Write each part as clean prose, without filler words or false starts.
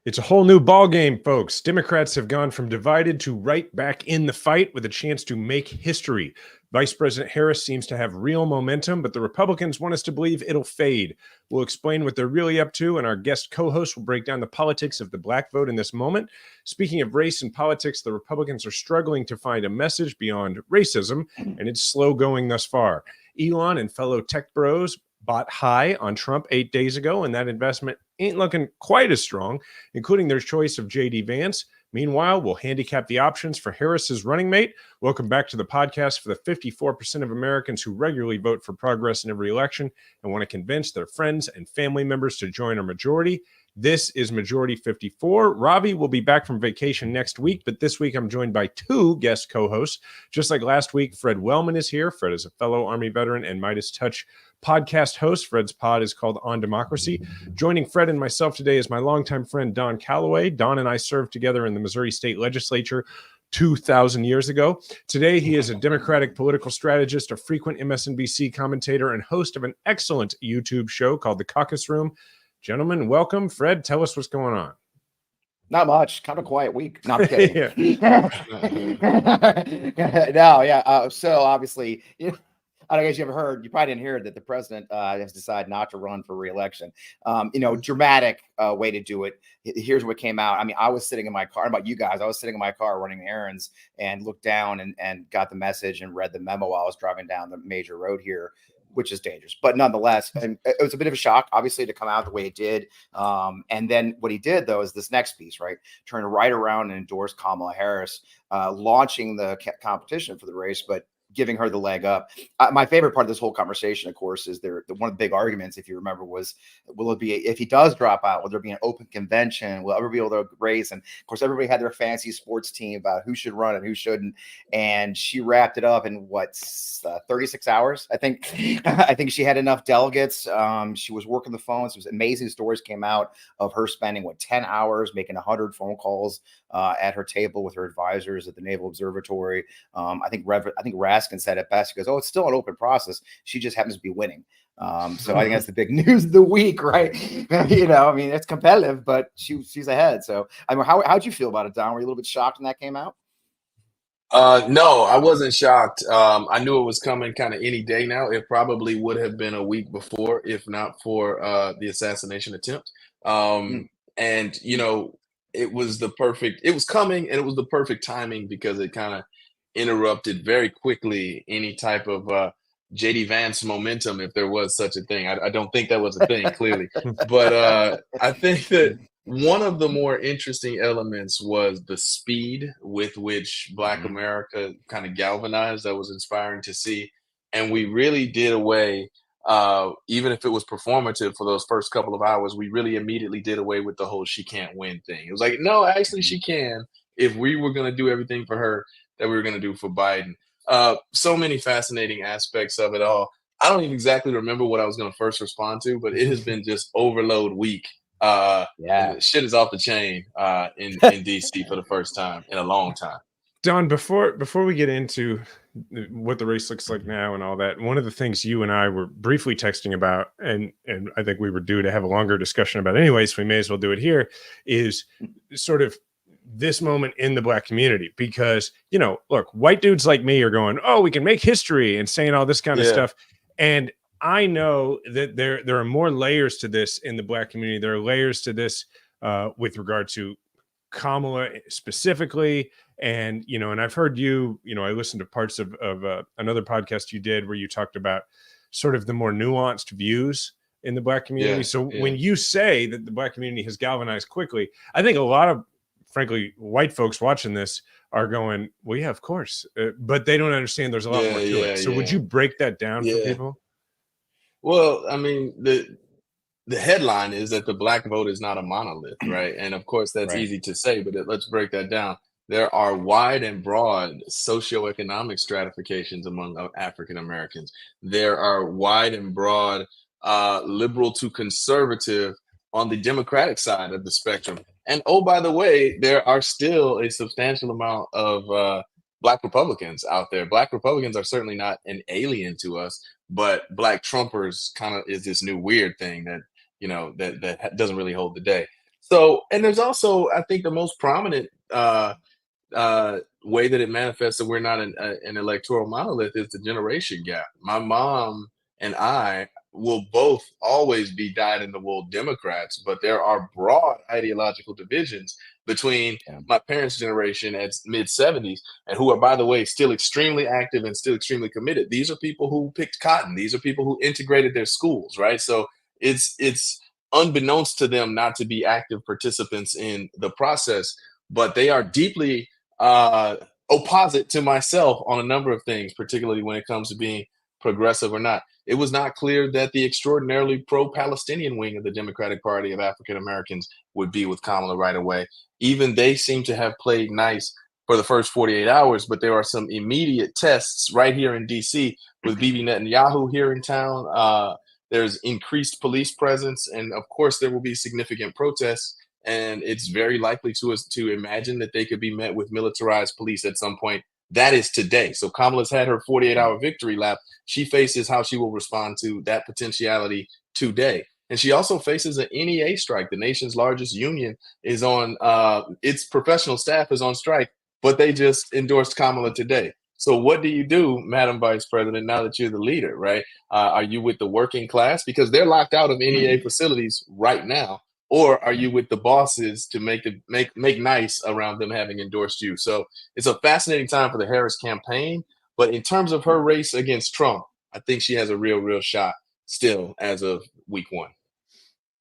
It's a whole new ball game, folks. Democrats have gone from divided to right back in the fight with a chance to make history. Vice President Harris seems to have real momentum, but the Republicans want us to believe it'll fade. We'll explain what they're really up to, and our guest co-host will break down the politics of the black vote in this moment. Speaking of race and politics, the Republicans are struggling to find a message beyond racism, and it's slow going thus far. Elon and fellow tech bros bought high on Trump 8 days ago, and that investment ain't looking quite as strong, including their choice of J.D. Vance. Meanwhile, we'll handicap the options for Harris's running mate. Welcome back to the podcast for the 54% of Americans who regularly vote for progress in every election and want to convince their friends and family members to join our majority. This is Majority 54. Ravi will be back from vacation next week, but this week I'm joined by two guest co-hosts. Just like last week, Fred Wellman is here. Fred is a fellow Army veteran and MeidasTouch podcast host. Fred's pod is called On Democracy. Joining Fred and myself today is my longtime friend, Don Calloway. Don and I served together in the Missouri State Legislature 2,000 years ago. Today, he is a Democratic political strategist, a frequent MSNBC commentator, and host of an excellent YouTube show called The Caucus Room. Gentlemen, welcome. Fred, tell us what's going on. Not much. Kind of a quiet week. Not kidding. So obviously, I don't know if you ever heard, you probably didn't hear that the president has decided not to run for re-election. Dramatic way to do it. Here's what came out. I mean, I was sitting in my car. How about you guys? I was sitting in my car running errands and looked down and got the message and read the memo while I was driving down the major road here, which is dangerous. But nonetheless, and it was a bit of a shock, obviously, to come out the way it did. And then what he did, though, is this next piece, right? Turned right around and endorsed Kamala Harris, launching the competition for the race, but giving her the leg up. My favorite part of this whole conversation, of course, is one of the big arguments, if you remember, was, will it be, if he does drop out, will there be an open convention? Will everybody be able to race? And of course, everybody had their fancy sports team about who should run and who shouldn't. And she wrapped it up in 36 hours. I think she had enough delegates. She was working the phones. It was amazing. Stories came out of her spending 10 hours making 100 phone calls at her table with her advisors at the Naval Observatory. I think Raskin said it best. He goes, "Oh, it's still an open process. She just happens to be winning." So I think that's the big news of the week, right? I mean, it's competitive, but she's ahead. So I mean, how'd you feel about it, Don? Were you a little bit shocked when that came out? No, I wasn't shocked. I knew it was coming kind of any day now. It probably would have been a week before, if not for the assassination attempt. And it was coming, and it was the perfect timing because it kind of interrupted very quickly any type of J.D. Vance momentum, if there was such a thing. I don't think that was a thing, clearly. But I think that one of the more interesting elements was the speed with which Black America kind of galvanized. That was inspiring to see. And we really did away, even if it was performative for those first couple of hours, we really immediately did away with the whole she can't win thing. It was like, no, actually she can. If we were going to do everything for her that we were going to do for Biden. So many fascinating aspects of it all. I don't even exactly remember what I was going to first respond to, but it has been just overload week. Shit is off the chain in DC for the first time in a long time. Don, before we get into what the race looks like now and all that, one of the things you and I were briefly texting about, and I think we were due to have a longer discussion about anyway, so we may as well do it here, is sort of this moment in the Black community. Because, look, white dudes like me are going, oh, we can make history and saying all this kind of stuff. And I know that there are more layers to this in the Black community. There are layers to this with regard to Kamala specifically. And, and I've heard you, I listened to parts of another podcast you did where you talked about sort of the more nuanced views in the Black community. When you say that the Black community has galvanized quickly, I think a lot of, frankly, white folks watching this are going, well, yeah, of course. But they don't understand there's a lot more to it. So would you break that down for people? Well, I mean, the headline is that the Black vote is not a monolith, right? And of course, that's easy to say, but let's break that down. There are wide and broad socioeconomic stratifications among African Americans. There are wide and broad liberal to conservative on the Democratic side of the spectrum. And oh, by the way, there are still a substantial amount of Black Republicans out there. Black Republicans are certainly not an alien to us, but Black Trumpers kind of is this new weird thing that, that doesn't really hold the day. So, and there's also, I think, the most prominent way that it manifests that we're not an electoral monolith is the generation gap. My mom and I will both always be dyed-in-the-wool Democrats, but there are broad ideological divisions between Yeah. my parents' generation at mid-70s, and who are, by the way, still extremely active and still extremely committed. These are people who picked cotton. These are people who integrated their schools, right? So it's unbeknownst to them not to be active participants in the process, but they are deeply opposite to myself on a number of things, particularly when it comes to being progressive or not. It was not clear that the extraordinarily pro-Palestinian wing of the Democratic Party of African Americans would be with Kamala right away. Even they seem to have played nice for the first 48 hours, but there are some immediate tests right here in DC with Bibi Netanyahu here in town. There's increased police presence, and of course, there will be significant protests. And it's very likely to us to imagine that they could be met with militarized police at some point. That is today. So Kamala's had her 48-hour victory lap. She faces how she will respond to that potentiality today. And she also faces an NEA strike. The nation's largest union is on, its professional staff is on strike, but they just endorsed Kamala today. So what do you do, Madam Vice President, now that you're the leader, right? Are you with the working class? Because they're locked out of NEA facilities right now. Or are you with the bosses to make nice around them having endorsed you? So it's a fascinating time for the Harris campaign. But in terms of her race against Trump, I think she has a real shot still as of week one.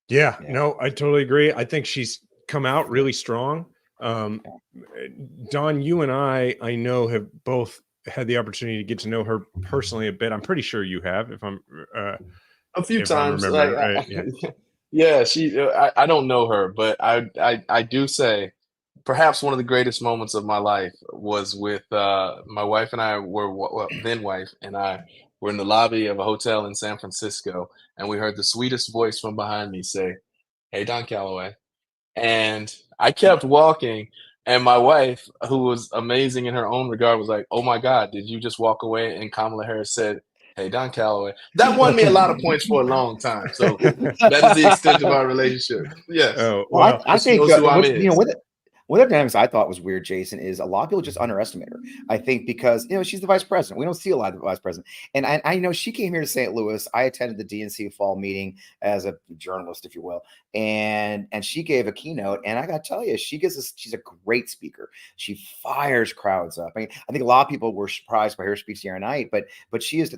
Yeah, no, I totally agree. I think she's come out really strong. Don, you and I know, have both had the opportunity to get to know her personally a bit. I'm pretty sure you have, if I'm a few times. Right. Yeah, I don't know her, but I do say perhaps one of the greatest moments of my life was with my wife and I then wife and I were in the lobby of a hotel in San Francisco, and we heard the sweetest voice from behind me say, "Hey, Don Calloway." And I kept walking, and my wife, who was amazing in her own regard, was like, "Oh my God, did you just walk away?" And Kamala Harris said, "Hey, Don Calloway." That won me a lot of points for a long time. So that is the extent of our relationship. Yes. Oh, well, I think knows who I'm is. One of the dynamics I thought was weird, Jason, is a lot of people just underestimate her. I think because she's the vice president. We don't see a lot of the vice president. And I know she came here to St. Louis. I attended the DNC fall meeting as a journalist, if you will, and she gave a keynote. And I got to tell you, she's a great speaker. She fires crowds up. I think a lot of people were surprised by her speech the other night, but she is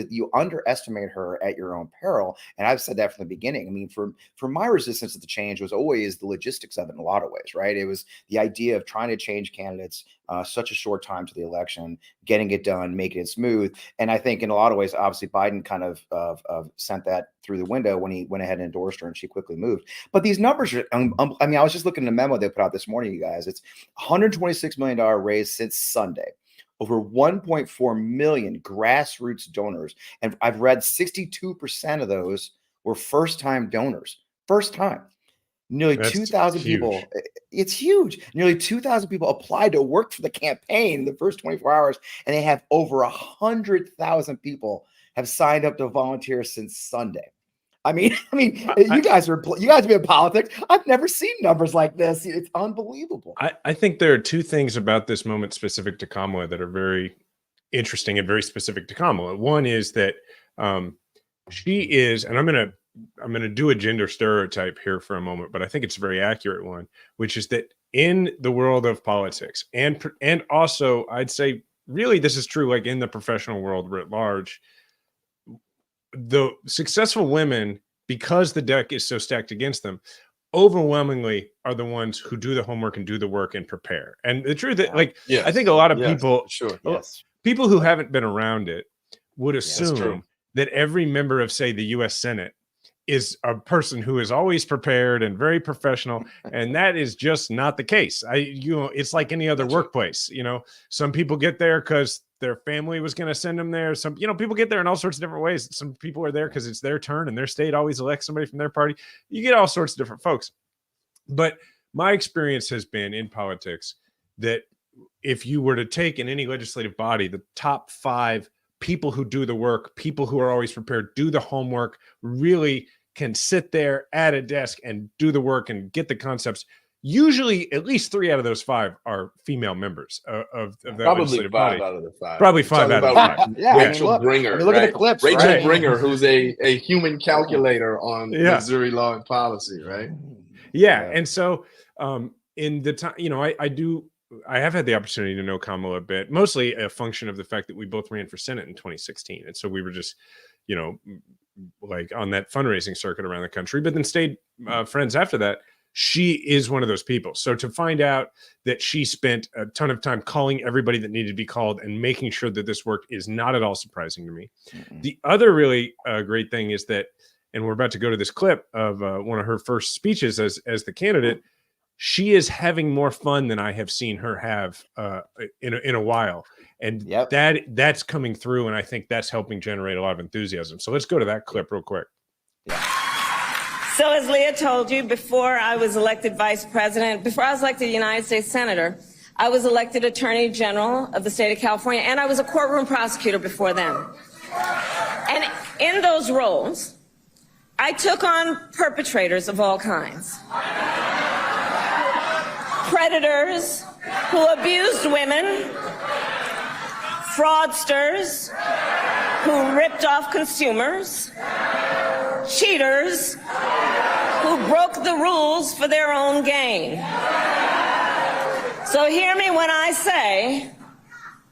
you underestimate her at your own peril. And I've said that from the beginning. I mean, for my resistance to the change was always the logistics of it in a lot of ways, right? It was the idea of trying to change candidates such a short time to the election, getting it done, making it smooth. And I think in a lot of ways, obviously, Biden kind of sent that through the window when he went ahead and endorsed her and she quickly moved. But these numbers are, I mean, I was just looking at a memo they put out this morning, you guys. It's $126 million raised since Sunday. Over 1.4 million grassroots donors. And I've read 62% of those were first-time donors. First time. Nearly 2,000 people. It's huge. Nearly 2,000 people applied to work for the campaign in the first 24 hours, and they have over 100,000 people have signed up to volunteer since Sunday. I mean, you guys have been in politics. I've never seen numbers like this. It's unbelievable. I think there are two things about this moment specific to Kamala that are very interesting and very specific to Kamala. One is that she is, and I'm going to do a gender stereotype here for a moment, but I think it's a very accurate one, which is that in the world of politics and also I'd say really this is true like in the professional world writ large, the successful women, because the deck is so stacked against them, overwhelmingly are the ones who do the homework and do the work and prepare. And the truth that I think a lot of people, people who haven't been around it would assume that every member of, say, the U.S. Senate is a person who is always prepared and very professional, and that is just not the case. It's like any other workplace. Some people get there because their family was going to send them there. Some, people get there in all sorts of different ways. Some people are there because it's their turn and their state always elects somebody from their party. You get all sorts of different folks. But my experience has been in politics that if you were to take in any legislative body, the top 5 people who do the work, people who are always prepared, do the homework, really can sit there at a desk and do the work and get the concepts. Usually, at least 3 out of those 5 are female members of the Probably legislative 5 body. out of the 5. Probably 5 out of the 5. Yeah, Rachel Bringer. look at the clips. Rachel right? Bringer, who's a human calculator on Missouri law and policy, right? Yeah. And so in the time, I have had the opportunity to know Kamala a bit, mostly a function of the fact that we both ran for Senate in 2016. And so we were just, like on that fundraising circuit around the country, but then stayed friends after that. She is one of those people. So to find out that she spent a ton of time calling everybody that needed to be called and making sure that this worked is not at all surprising to me. The other really great thing is that, and we're about to go to this clip of one of her first speeches as the candidate, she is having more fun than I have seen her have in a while. And that's coming through. And I think that's helping generate a lot of enthusiasm. So let's go to that clip real quick. So as Leah told you, before I was elected vice president, before I was elected United States Senator, I was elected Attorney General of the state of California, and I was a courtroom prosecutor before then. And in those roles, I took on perpetrators of all kinds. Predators who abused women, fraudsters who ripped off consumers, cheaters who broke the rules for their own gain. So hear me when I say,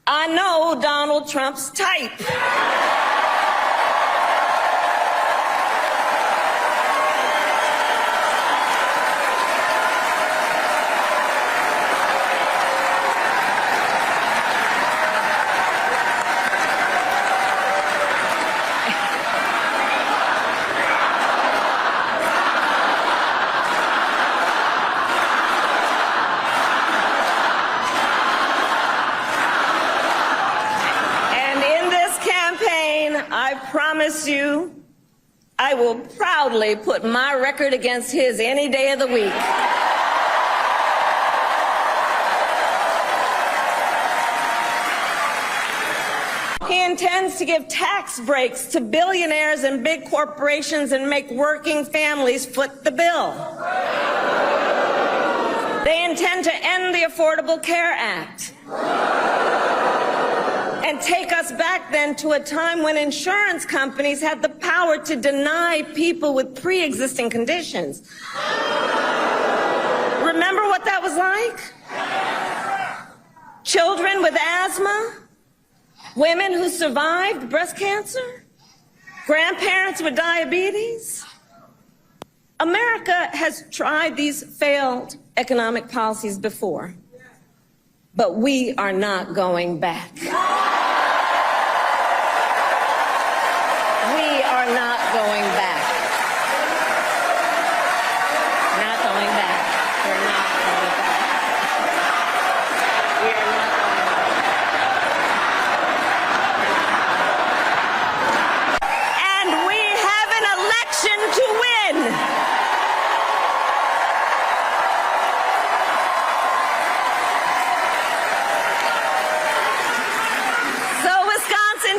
I know Donald Trump's type. I promise you, I will proudly put my record against his any day of the week. He intends to give tax breaks to billionaires and big corporations and make working families foot the bill. They intend to end the Affordable Care Act and take us back then to a time when insurance companies had the power to deny people with pre-existing conditions. Remember what that was like? Children with asthma, women who survived breast cancer, grandparents with diabetes. America has tried these failed economic policies before, but we are not going back. We are not going back. Not going back. We're not going back. We are not going back. And we have an election to win.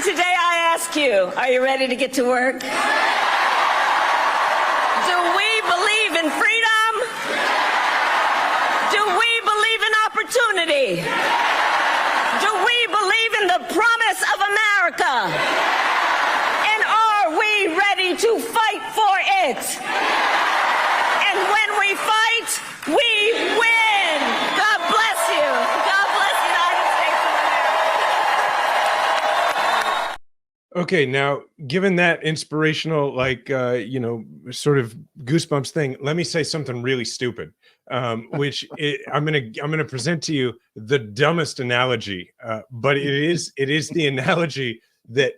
Today I ask you, are you ready to get to work? Do we believe in freedom? Do we believe in opportunity? Do we believe in the promise of America? And are we ready to fight for it? And when we fight, we win. God bless you. God bless the United States of America. Okay, now, given that inspirational, sort of goosebumps thing, let me say something really stupid, I'm gonna present to you the dumbest analogy, but it is the analogy that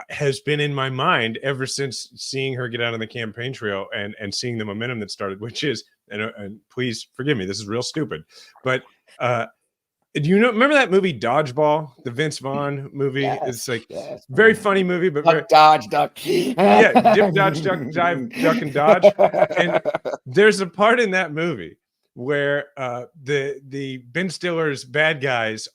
has been in my mind ever since seeing her get out on the campaign trail and seeing the momentum that started, which is, and please forgive me, this is real stupid, but do you remember that movie Dodgeball, the Vince Vaughn movie? Yes, it's like yes, very funny movie, but duck, very, dodge, duck. yeah, dip, dodge, duck, dive, duck, and dodge. And there's a part in that movie where the Ben Stiller's bad guys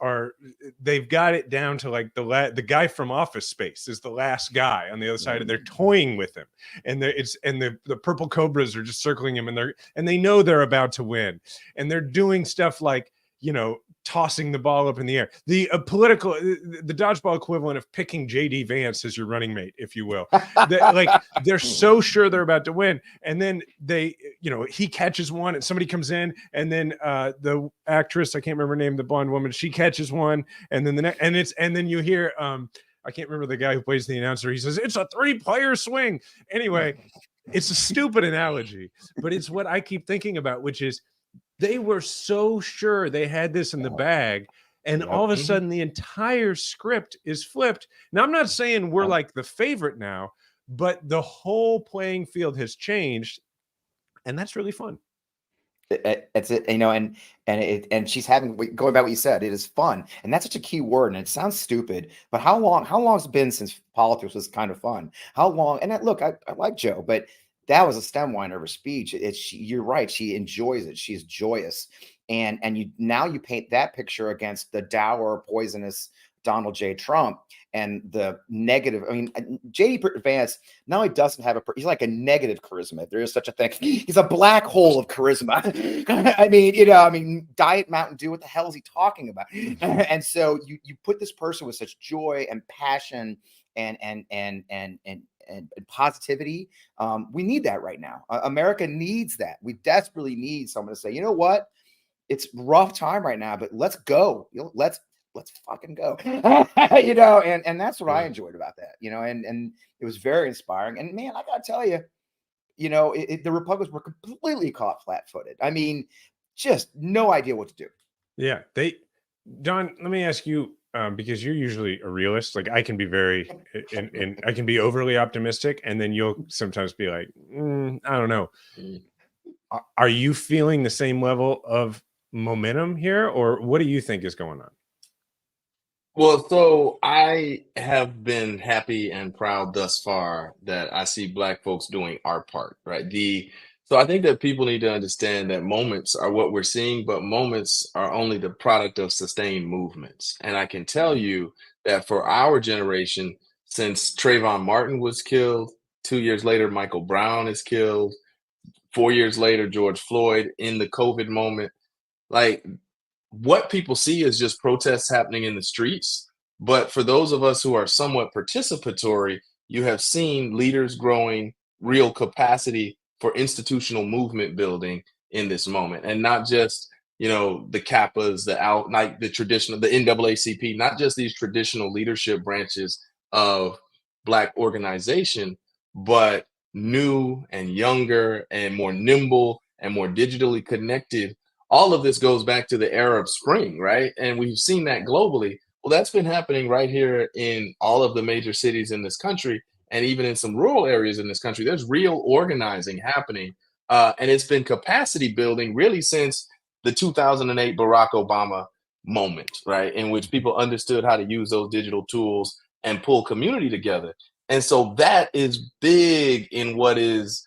they've got it down to like the guy from Office Space is the last guy on the other side, and they're toying with him, and the purple cobras are just circling him, and they know they're about to win, and they're doing stuff like, you know, tossing the ball up in the air, the dodgeball equivalent of picking JD Vance as your running mate, if you will. They're so sure they're about to win, and then he catches one, and somebody comes in, and then the actress, I can't remember her name, the blonde woman, she catches one, and then and then you hear I can't remember the guy who plays the announcer, he says it's a 3-player swing. Anyway, it's a stupid analogy, but it's what I keep thinking about, which is they were so sure they had this in the bag, and all of a sudden the entire script is flipped. Now, I'm not saying we're like the favorite now, but the whole playing field has changed, and that's really fun. It's it, you know, and she's having, going back what you said, it is fun, and that's such a key word, and it sounds stupid, but how long has it been since politics was kind of fun? How long? And look, I like Joe, but that was a stem line of her speech. You're right. She enjoys it. She's joyous. And you paint that picture against the dour, poisonous Donald J. Trump and the negative. I mean, JD Vance not only doesn't have he's like a negative charisma, if there is such a thing. He's a black hole of charisma. I mean, Diet Mountain Dew, what the hell is he talking about? And so you put this person with such joy and passion and positivity. We need that right now. America needs that. We desperately need someone to say, you know what? It's rough time right now, but let's go. Let's fucking go. And that's what I enjoyed about that. And it was very inspiring. And man, I gotta tell you, the Republicans were completely caught flat-footed. I mean, just no idea what to do. Yeah, Don, let me ask you, because you're usually a realist. Like, I can be very, and I can be overly optimistic, and then you'll sometimes be like, I don't know. Are you feeling the same level of momentum here, or what do you think is going on? Well, so I have been happy and proud thus far that I see Black folks doing our part, right? So I think that people need to understand that moments are what we're seeing, but moments are only the product of sustained movements. And I can tell you that for our generation, since Trayvon Martin was killed, 2 years later, Michael Brown is killed, 4 years later, George Floyd in the COVID moment, like, what people see is just protests happening in the streets. But for those of us who are somewhat participatory, you have seen leaders growing real capacity for institutional movement building in this moment. And not just, the Kappas, the traditional, the NAACP, not just these traditional leadership branches of Black organization, but new and younger and more nimble and more digitally connected. All of this goes back to the Arab Spring, right? And we've seen that globally. Well, that's been happening right here in all of the major cities in this country, and even in some rural areas in this country. There's real organizing happening, and it's been capacity building really since the 2008 Barack Obama moment, right? In which people understood how to use those digital tools and pull community together. And so that is big in what is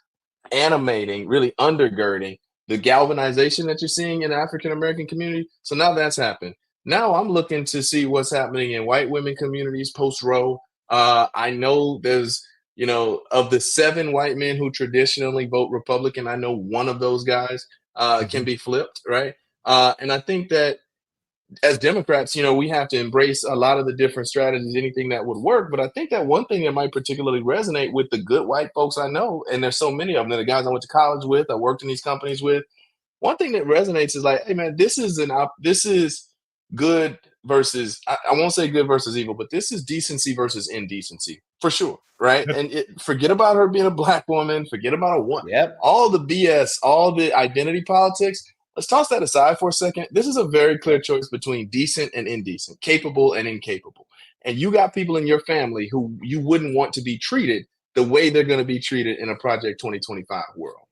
animating, really undergirding the galvanization that you're seeing in the African-American community. So now that's happened. Now I'm looking to see what's happening in white women communities post-Roe. I know there's, of the 7 white men who traditionally vote Republican, I know one of those guys can be flipped, right? And I think that as Democrats, we have to embrace a lot of the different strategies, anything that would work. But I think that one thing that might particularly resonate with the good white folks I know, and there's so many of them, they're the guys I went to college with, I worked in these companies with. One thing that resonates is like, hey man, this is good versus, I won't say good versus evil, but this is decency versus indecency for sure, right? And forget about her being a Black woman, forget about a one, all the BS, all the identity politics. Let's toss that aside for a second. This is a very clear choice between decent and indecent, capable and incapable. And you got people in your family who you wouldn't want to be treated the way they're going to be treated in a Project 2025 world.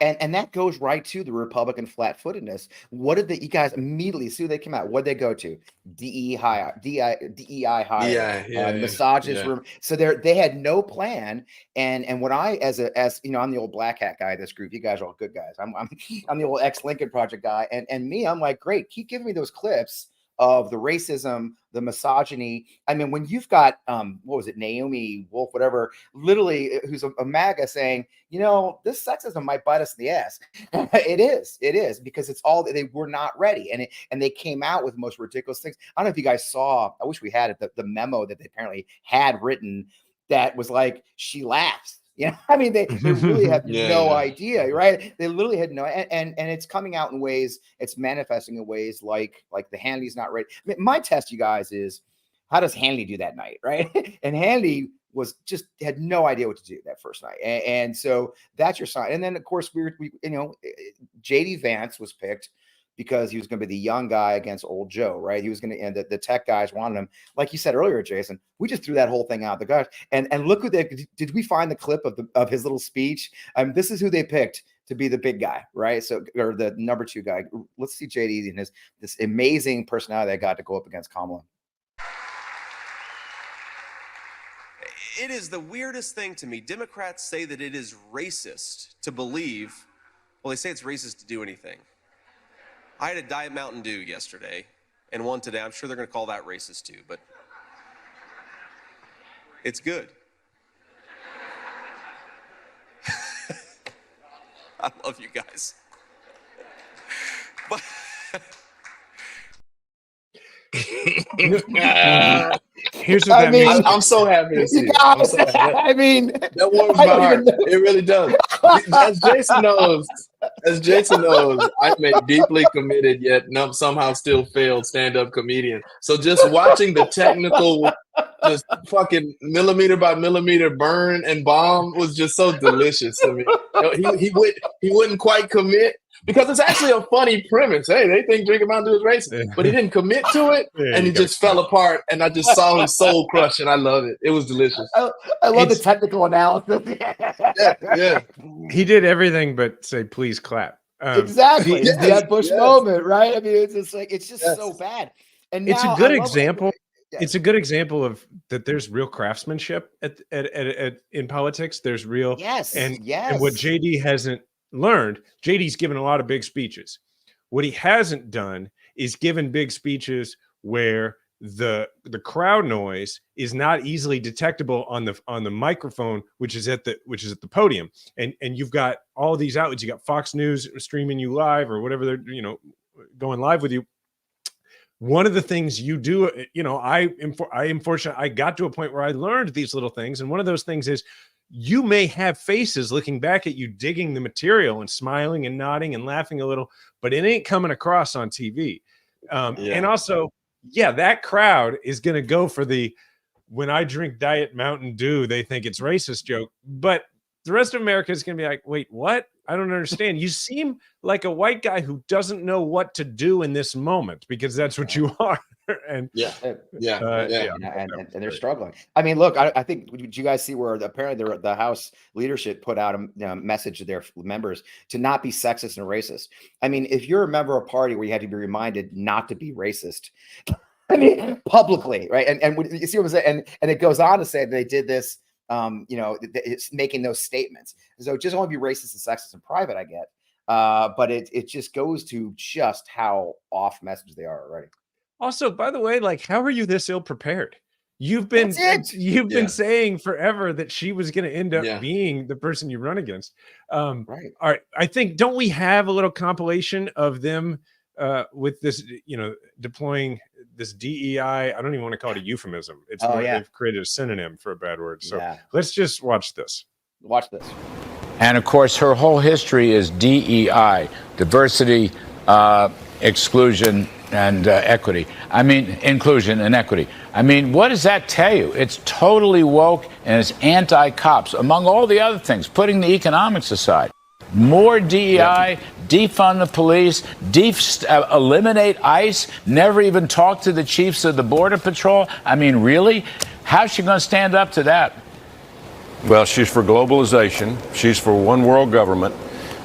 And that goes right to the Republican flat-footedness. What did you guys immediately see? They came out. What did they go to? DEI hire, misogynist room. So they had no plan. And when as you know, I'm the old black hat guy of this group. You guys are all good guys. I'm the old ex-Lincoln Project guy. And me, I'm like, great, keep giving me those clips of the racism, the misogyny. I mean, when you've got what was it, Naomi Wolf, whatever, literally, who's a MAGA saying, you know, this sexism might bite us in the ass. It is because it's all they were not ready, and they came out with the most ridiculous things. I don't know if you guys saw. I wish we had it. The memo that they apparently had written that was like, she laughs. You know, I mean, they really have no idea, right? They literally had no, and it's coming out in ways, it's manifesting in ways like the Hanley's not ready. I mean, my test, you guys, is how does Hanley do that night, right? And Hanley had no idea what to do that first night, and so that's your sign. And then of course we you know, JD Vance was picked because he was going to be the young guy against old Joe, right? He was going to, and the tech guys wanted him. Like you said earlier, Jason, we just threw that whole thing out the guys. And look who did we find the clip of his little speech? This is who they picked to be the big guy, right? So, or the number 2 guy. Let's see JD and this amazing personality that got to go up against Kamala. It is the weirdest thing to me. Democrats say that it is racist to believe, well, they say it's racist to do anything. I had a Diet Mountain Dew yesterday and one today. I'm sure they're going to call that racist too, but it's good. I love you guys. But here's what that means. I'm so happy to see it. So I mean, that warms my heart. It really does. As Jason knows, I'm a deeply committed yet somehow still failed stand-up comedian. So just watching the technical, just fucking millimeter by millimeter burn and bomb was just so delicious to me. He wouldn't quite commit. Because it's actually a funny premise. Hey, they think drinking Mountain Dew is racist, but he didn't commit to it, and he just fell apart. And I just saw his soul crush, and I love it. It was delicious. I love the technical analysis. Yeah. He did everything but say, "Please clap." Exactly. That Bush moment, right? I mean, it's just like so bad. And it's a good example. It's a good example of that. There's real craftsmanship in politics. There's real and what JD hasn't learned. JD's given a lot of big speeches. What he hasn't done is given big speeches where the crowd noise is not easily detectable on the microphone, which is at the podium. And you've got all these outlets. You got Fox News streaming you live or whatever they're going live with you. One of the things you do, I unfortunately I got to a point where I learned these little things, and one of those things is you may have faces looking back at you, digging the material and smiling and nodding and laughing a little, but it ain't coming across on TV. And also, that crowd is going to go for the when I drink Diet Mountain Dew, they think it's racist joke. But the rest of America is going to be like, wait, what? I don't understand. You seem like a white guy who doesn't know what to do in this moment because that's what you are. And and they're struggling. I mean, look, I think, did you guys see where apparently the House leadership put out a message to their members to not be sexist and racist? I mean, if you're a member of a party where you had to be reminded not to be racist, I mean, publicly, right? And you see what I'm saying? And it goes on to say that they did this, it's making those statements. So just only be racist and sexist in private, I get. But it just goes to just how off message they are already. Also, by the way, like, how are you this ill prepared? You've been saying forever that she was going to end up being the person you run against. Right. All right. I think, don't we have a little compilation of them with this, deploying this DEI? I don't even want to call it a euphemism. It's they've created a synonym for a bad word. So let's just watch this. Watch this. And of course, her whole history is DEI, diversity, exclusion, and equity. I mean, inclusion and equity. I mean, what does that tell you? It's totally woke and it's anti-cops, among all the other things, putting the economics aside. More DEI, defund the police, eliminate ICE, never even talk to the chiefs of the Border Patrol. I mean, really? How's she going to stand up to that? Well, she's for globalization. She's for one world government.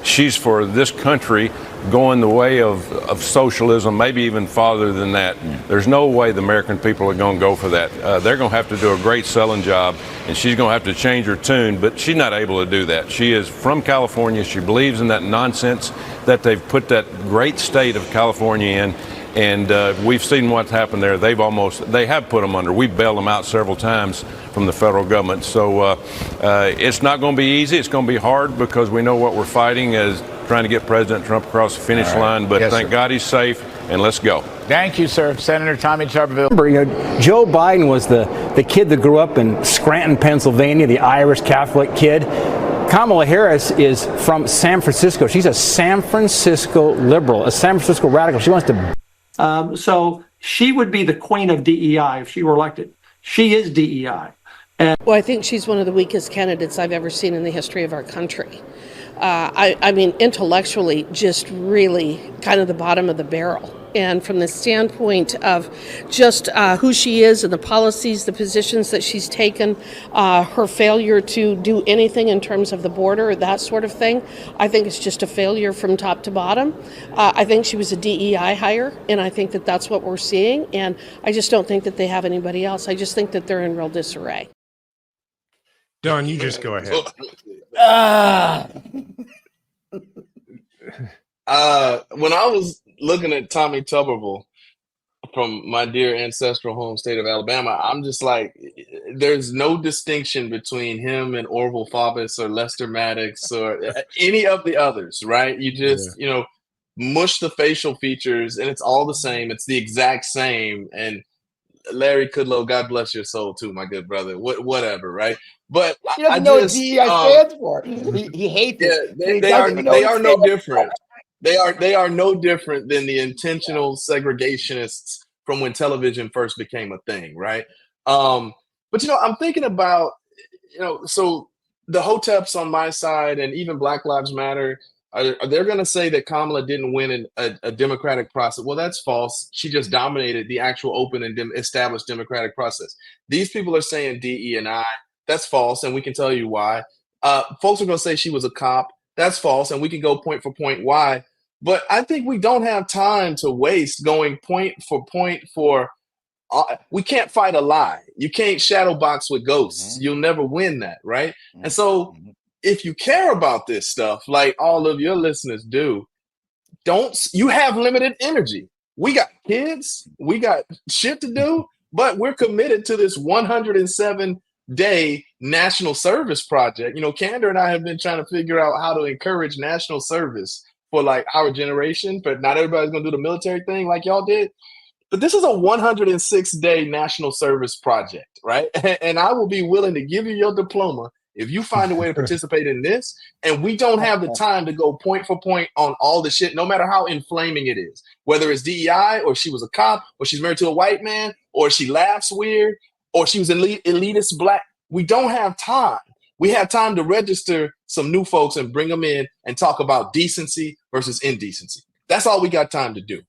she's for this country going the way of socialism, maybe even farther than that. There's no way the American people are going to go for that. They're going to have to do a great selling job, and she's going to have to change her tune, but she's not able to do that. She is from California. She believes in that nonsense that they've put that great state of California in. And we've seen what's happened there. They have put them under. We've bailed them out several times from the federal government. So it's not going to be easy. It's going to be hard because we know what we're fighting is trying to get President Trump across the finish line. But Yes, thank sir. God he's safe, and let's go. Thank you, sir. Senator Tommy Tuberville. Remember, Joe Biden was the kid that grew up in Scranton, Pennsylvania, the Irish Catholic kid. Kamala Harris is from San Francisco. She's a San Francisco liberal, a San Francisco radical. She wants to. So she would be the queen of DEI if she were elected. She is DEI. Well, I think she's one of the weakest candidates I've ever seen in the history of our country. I mean, intellectually, just really kind of the bottom of the barrel. And from the standpoint of just who she is and the policies, the positions that she's taken, her failure to do anything in terms of the border, that sort of thing, I think it's just a failure from top to bottom. I think she was a DEI hire, and I think that that's what we're seeing. And I just don't think that they have anybody else. I just think that they're in real disarray. Don, you just go ahead. When I was looking at Tommy Tuberville from my dear ancestral home state of Alabama, I'm just like, there's no distinction between him and Orville Faubus or Lester Maddox or any of the others, right? You just, mush the facial features and it's all the same. It's the exact same. And Larry Kudlow, God bless your soul too, my good brother. Whatever, right? But He doesn't know what DEI stands for. He hates it. They are no different. They are no different than the intentional segregationists from when television first became a thing, right? But I'm thinking about, so the Hoteps on my side and even Black Lives Matter, they're going to say that Kamala didn't win a democratic process. Well, that's false. She just dominated the actual open and established democratic process. These people are saying DE&I. That's false, and we can tell you why. Folks are going to say she was a cop. That's false, and we can go point for point why. But I think we don't have time to waste going point for point for we can't fight a lie. You can't shadow box with ghosts. You'll never win that, right? And so if you care about this stuff, like all of your listeners do, you have limited energy. We got kids, we got shit to do, but we're committed to this 107-day national service project. Kander and I have been trying to figure out how to encourage national service for like our generation, but not everybody's gonna do the military thing like y'all did. But this is a 106-day national service project, right? And I will be willing to give you your diploma if you find a way to participate in this. And we don't have the time to go point for point on all the shit, no matter how inflaming it is, whether it's DEI or she was a cop or she's married to a white man or she laughs weird or she was elitist black. We don't have time. We have time to register some new folks and bring them in and talk about decency versus indecency. That's all we got time to do.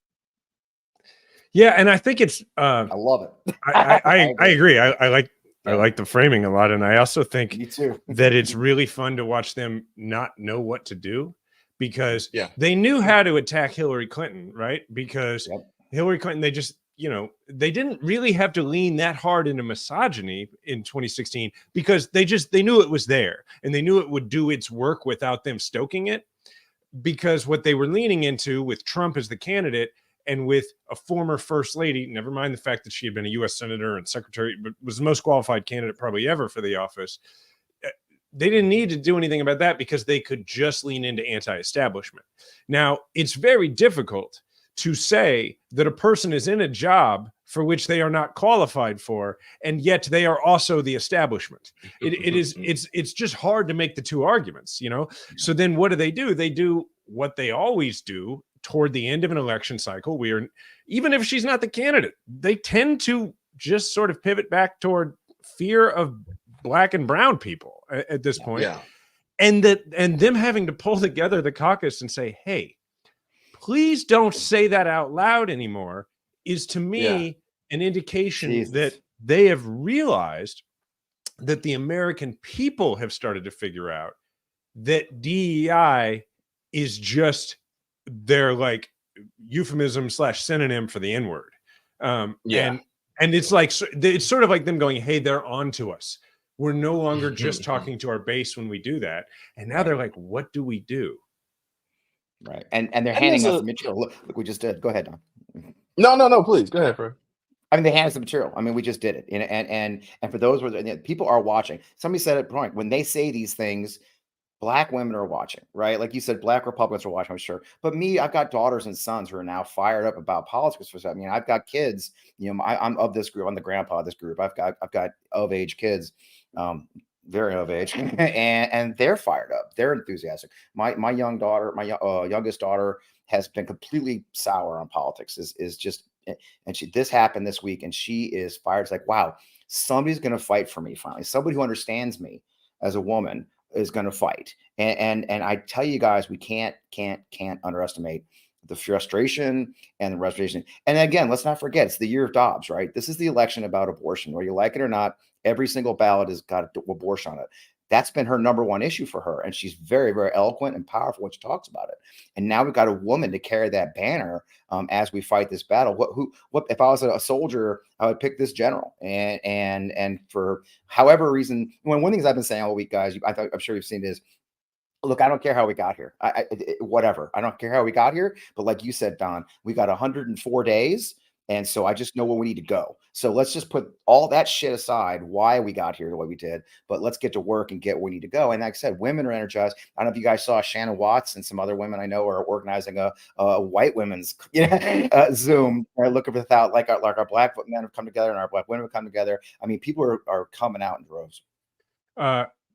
Yeah, and I think it's. I love it. I agree. I like the framing a lot, and I also think Me too. that it's really fun to watch them not know what to do because they knew how to attack Hillary Clinton, right? Because Hillary Clinton, they just they didn't really have to lean that hard into misogyny in 2016 because they knew it was there and they knew it would do its work without them stoking it. Because what they were leaning into with Trump as the candidate and with a former first lady, never mind the fact that she had been a U.S. senator and secretary, but was the most qualified candidate probably ever for the office. They didn't need to do anything about that because they could just lean into anti-establishment. Now, it's very difficult to say that a person is in a job for which they are not qualified for, and yet they are also the establishment. It's just hard to make the two arguments, So then what do? They do what they always do toward the end of an election cycle. Even if she's not the candidate, they tend to just sort of pivot back toward fear of black and brown people at this point. Yeah. And them having to pull together the caucus and say, hey, please don't say that out loud anymore is to me an indication that they have realized that the American people have started to figure out that DEI is just their like euphemism / synonym for the N-word. And it's like, it's sort of like them going, hey, they're on to us. We're no longer just talking to our base when we do that. And now they're like, what do we do? Right. And they're handing us the material. Look, we just did. Go ahead, Don. No, please. Go ahead, Fred. I mean, they hand us the material. I mean, we just did it. And for those where people are watching, somebody said it point, when they say these things, Black women are watching, right? Like you said, Black Republicans are watching, I'm sure. But me, I've got daughters and sons who are now fired up about politics. For I mean, I've got kids. You know, I'm of this group. I'm the grandpa of this group. I've got of age kids, very of age, and they're fired up. They're enthusiastic. My young daughter, my youngest daughter, has been completely sour on politics. Is just, and this happened this week, and she is fired. It's like, wow, somebody's going to fight for me finally. Somebody who understands me as a woman is going to fight. And I tell you guys, we can't underestimate the frustration and the reservation. And again, let's not forget, it's the year of Dobbs, right? This is the election about abortion. Whether you like it or not, every single ballot has got abortion on it. That's been her number one issue for her. And she's very, very eloquent and powerful when she talks about it. And now we've got a woman to carry that banner as we fight this battle. What if I was a soldier, I would pick this general. And for however reason, one of the things I've been saying all week, guys, I'm sure you've seen this. Look, I don't care how we got here. Whatever. I don't care how we got here. But like you said, Don, we got 104 days. And so I just know where we need to go. So let's just put all that shit aside, why we got here the way we did, but let's get to work and get where we need to go. And like I said, women are energized. I don't know if you guys saw Shannon Watts and some other women I know are organizing a white women's Zoom, looking for like our Black men have come together and our Black women have come together. I mean, people are coming out in droves.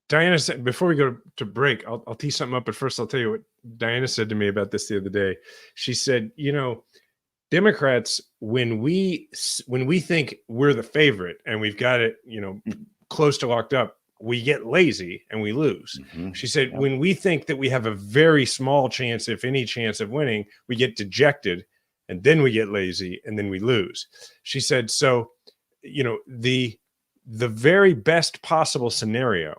Diana said, before we go to break, I'll tee something up, but first I'll tell you what Diana said to me about this the other day. She said, you know, Democrats, when we think we're the favorite and we've got it, you know, close to locked up, we get lazy and we lose. She said, when we think that we have a very small chance, if any chance of winning, we get dejected and then we get lazy and then we lose. She said, so, you know, the very best possible scenario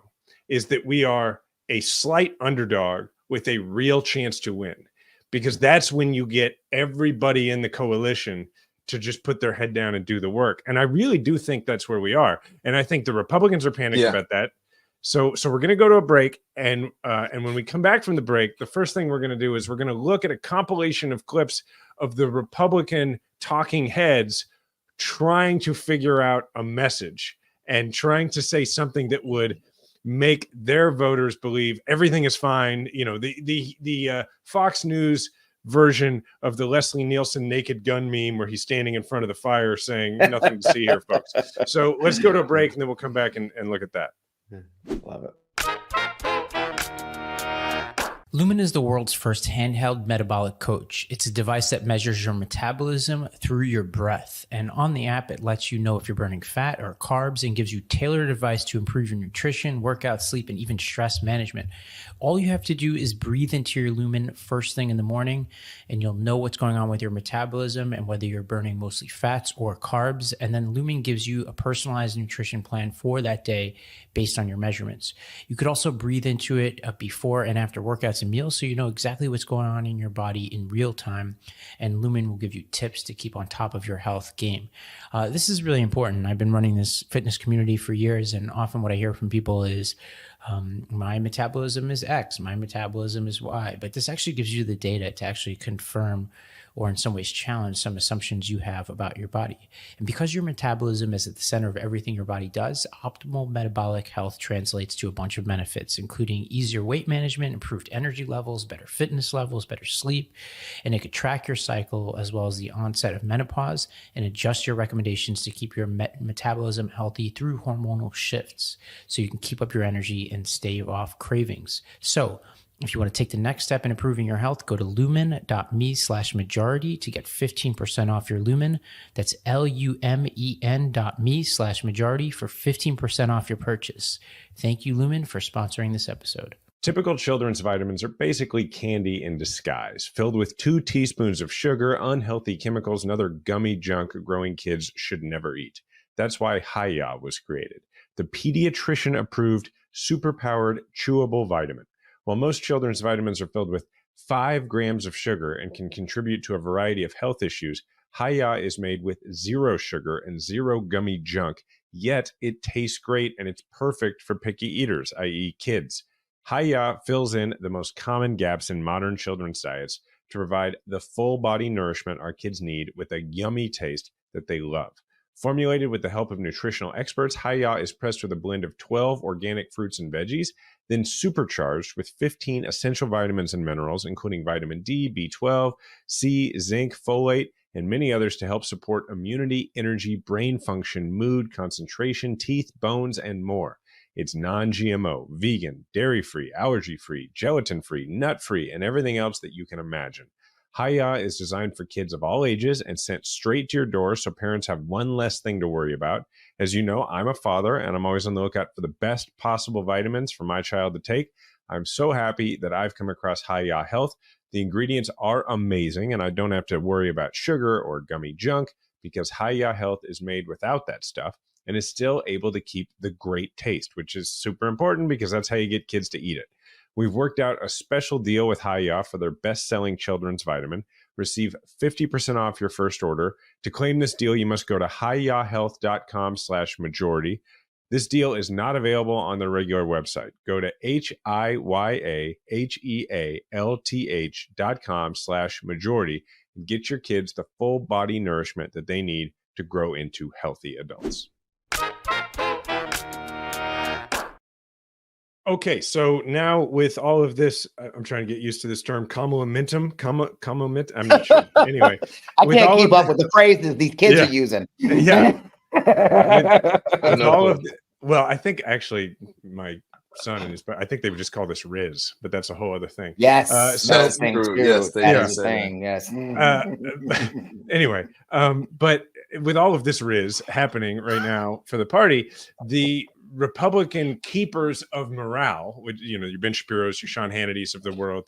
is that we are a slight underdog with a real chance to win. Because that's when you get everybody in the coalition to just put their head down and do the work. And I really do think that's where we are. And I think the Republicans are panicking about that. So we're going to go to a break. And when we come back from the break, the first thing we're going to do is we're going to look at a compilation of clips of the Republican talking heads trying to figure out a message and trying to say something that would make their voters believe everything is fine. You know, the Fox News version of the Leslie Nielsen naked gun meme where he's standing in front of the fire saying nothing to see here, folks. So let's go to a break and then we'll come back and look at that. Love it. Lumen is the world's first handheld metabolic coach. It's a device that measures your metabolism through your breath. And on the app, it lets you know if you're burning fat or carbs and gives you tailored advice to improve your nutrition, workout, sleep, and even stress management. All you have to do is breathe into your Lumen first thing in the morning, and you'll know what's going on with your metabolism and whether you're burning mostly fats or carbs. And then Lumen gives you a personalized nutrition plan for that day based on your measurements. You could also breathe into it before and after workouts and meals, so you know exactly what's going on in your body in real time. And Lumen will give you tips to keep on top of your health game. This is really important. I've been running this fitness community for years, and often what I hear from people is, my metabolism is X, my metabolism is Y. But this actually gives you the data to actually confirm or in some ways challenge some assumptions you have about your body. And because your metabolism is at the center of everything your body does, optimal metabolic health translates to a bunch of benefits, including easier weight management, improved energy levels, better fitness levels, better sleep, and it could track your cycle as well as the onset of menopause and adjust your recommendations to keep your metabolism healthy through hormonal shifts so you can keep up your energy and stave off cravings. So, if you want to take the next step in improving your health, go to lumen.me/majority to get 15% off your Lumen. That's lumen.me/majority for 15% off your purchase. Thank you, Lumen, for sponsoring this episode. Typical children's vitamins are basically candy in disguise, filled with 2 teaspoons of sugar, unhealthy chemicals, and other gummy junk growing kids should never eat. That's why Hiya was created, the pediatrician-approved, super-powered, chewable vitamin. While most children's vitamins are filled with 5 grams of sugar and can contribute to a variety of health issues, Hi-Ya is made with 0 sugar and 0 gummy junk, yet it tastes great and it's perfect for picky eaters, i.e. kids. Hi-Ya fills in the most common gaps in modern children's diets to provide the full body nourishment our kids need with a yummy taste that they love. Formulated with the help of nutritional experts, Hi-Ya is pressed with a blend of 12 organic fruits and veggies, then supercharged with 15 essential vitamins and minerals, including vitamin D, B12, C, zinc, folate, and many others to help support immunity, energy, brain function, mood, concentration, teeth, bones, and more. It's non-GMO, vegan, dairy-free, allergy-free, gelatin-free, nut-free, and everything else that you can imagine. Hi-Ya is designed for kids of all ages and sent straight to your door so parents have one less thing to worry about. As you know, I'm a father and I'm always on the lookout for the best possible vitamins for my child to take. I'm so happy that I've come across Hi-Ya Health. The ingredients are amazing and I don't have to worry about sugar or gummy junk because Hi-Ya Health is made without that stuff and is still able to keep the great taste, which is super important because that's how you get kids to eat it. We've worked out a special deal with Hi-Ya for their best-selling children's vitamin. Receive 50% off your first order. To claim this deal, you must go to hiyahealth.com/majority. This deal is not available on the regular website. Go to hiyahealth.com/majority and get your kids the full body nourishment that they need to grow into healthy adults. Okay, so now with all of this, I'm trying to get used to this term, Kamala-mentum. I'm not sure. Anyway, I can't keep up with the phrases these kids are using. Yeah. with all of well, I think actually my son and I think they would just call this Riz, but that's a whole other thing. Yes, that's true. Yes, that is a thing. Yes. Anyway, but with all of this Riz happening right now for the party, the Republican keepers of morale, which, you know, your Ben Shapiro's, your Sean Hannity's of the world,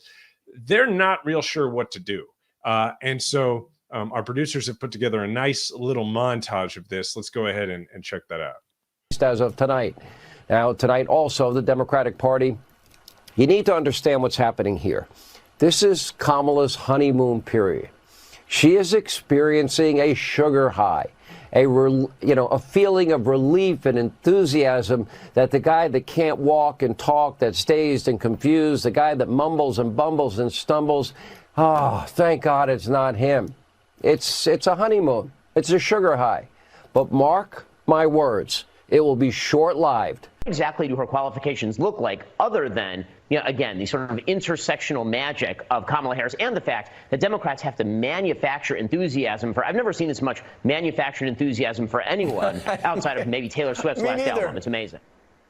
they're not real sure what to do. And so our producers have put together a nice little montage of this. Let's go ahead and check that out. As of tonight. Now, tonight also, the Democratic Party, you need to understand what's happening here. This is Kamala's honeymoon period. She is experiencing a sugar high. A feeling of relief and enthusiasm that the guy that can't walk and talk, that's dazed and confused, the guy that mumbles and bumbles and stumbles, thank God it's not him. It's a honeymoon. It's a sugar high. But mark my words, it will be short-lived. Exactly do her qualifications look like other than, again, the sort of intersectional magic of Kamala Harris and the fact that Democrats have to manufacture enthusiasm for, I've never seen this much manufactured enthusiasm for anyone outside of maybe Taylor Swift's last album. It's amazing.